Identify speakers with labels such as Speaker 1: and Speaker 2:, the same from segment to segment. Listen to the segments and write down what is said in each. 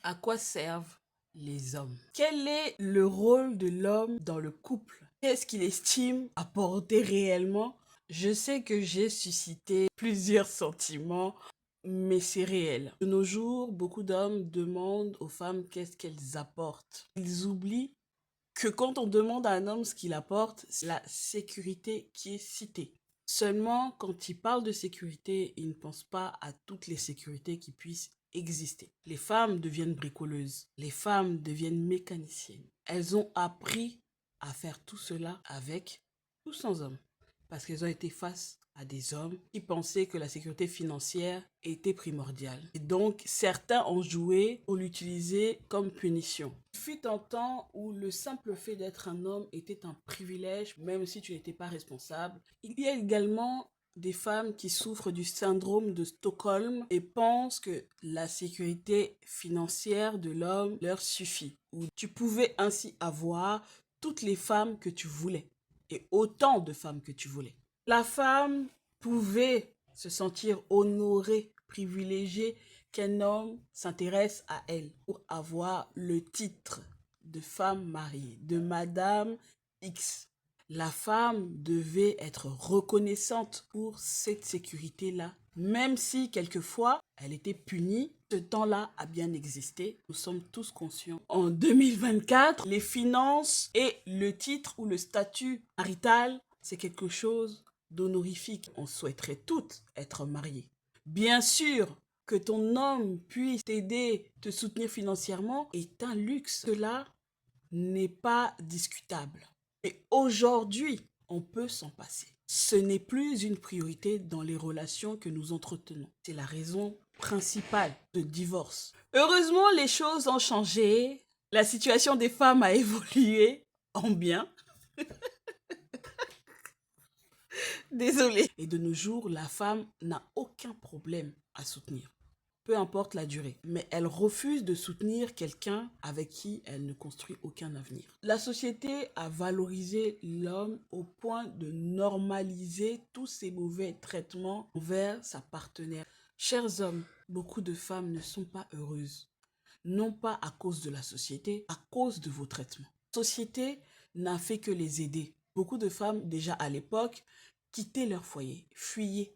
Speaker 1: À quoi servent les hommes? Quel est le rôle de l'homme dans le couple? Qu'est-ce qu'il estime apporter réellement? Je sais que j'ai suscité plusieurs sentiments, mais c'est réel. De nos jours, beaucoup d'hommes demandent aux femmes qu'est-ce qu'elles apportent. Ils oublient que quand on demande à un homme ce qu'il apporte, c'est la sécurité qui est citée. Seulement, quand il parle de sécurité, il ne pense pas à toutes les sécurités qui puissent exister. Les femmes deviennent bricoleuses, les femmes deviennent mécaniciennes. Elles ont appris à faire tout cela avec ou sans hommes, parce qu'elles ont été face à des hommes qui pensaient que la sécurité financière était primordiale. Et donc, certains ont joué pour l'utiliser comme punition. Il fut un temps où le simple fait d'être un homme était un privilège, même si tu n'étais pas responsable. Il y a également des femmes qui souffrent du syndrome de Stockholm et pensent que la sécurité financière de l'homme leur suffit. Ou tu pouvais ainsi avoir toutes les femmes que tu voulais et autant de femmes que tu voulais. La femme pouvait se sentir honorée, privilégiée, qu'un homme s'intéresse à elle pour avoir le titre de femme mariée, de Madame X. La femme devait être reconnaissante pour cette sécurité-là, même si quelquefois elle était punie. Ce temps-là a bien existé, nous sommes tous conscients. En 2024, les finances et le titre ou le statut marital, c'est quelque chose d'honorifique. On souhaiterait toutes être mariées. Bien sûr, que ton homme puisse t'aider, te soutenir financièrement est un luxe. Cela n'est pas discutable. Et aujourd'hui, on peut s'en passer. Ce n'est plus une priorité dans les relations que nous entretenons. C'est la raison principale de divorce. Heureusement, les choses ont changé. La situation des femmes a évolué en bien. Désolée. Et de nos jours, la femme n'a aucun problème à soutenir, peu importe la durée. Mais elle refuse de soutenir quelqu'un avec qui elle ne construit aucun avenir. La société a valorisé l'homme au point de normaliser tous ces mauvais traitements envers sa partenaire. Chers hommes, beaucoup de femmes ne sont pas heureuses. Non pas à cause de la société, à cause de vos traitements. La société n'a fait que les aider. Beaucoup de femmes, déjà à l'époque, quittaient leur foyer, fuyaient,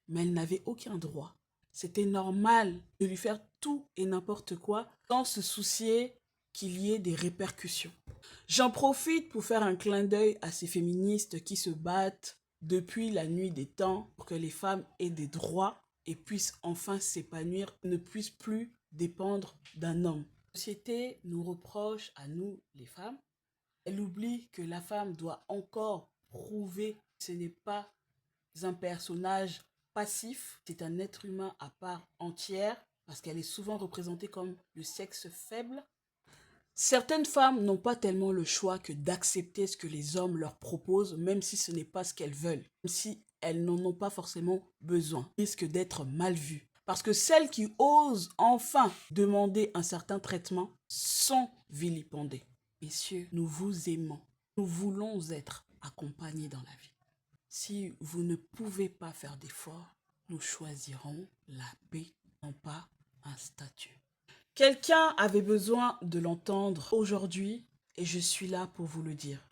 Speaker 1: mais elles n'avaient aucun droit. C'était normal de lui faire tout et n'importe quoi sans se soucier qu'il y ait des répercussions. J'en profite pour faire un clin d'œil à ces féministes qui se battent depuis la nuit des temps pour que les femmes aient des droits et puissent enfin s'épanouir, ne puissent plus dépendre d'un homme. La société nous reproche à nous, les femmes. Elle oublie que la femme doit encore prouver que ce n'est pas un personnage passif, c'est un être humain à part entière, parce qu'elle est souvent représentée comme le sexe faible. Certaines femmes n'ont pas tellement le choix que d'accepter ce que les hommes leur proposent, même si ce n'est pas ce qu'elles veulent, même si elles n'en ont pas forcément besoin. Elles risquent d'être mal vues. Parce que celles qui osent enfin demander un certain traitement sont vilipendées. Messieurs, nous vous aimons. Nous voulons être accompagnés dans la vie. Si vous ne pouvez pas faire d'efforts, nous choisirons la paix, non pas un statut. Quelqu'un avait besoin de l'entendre aujourd'hui et je suis là pour vous le dire.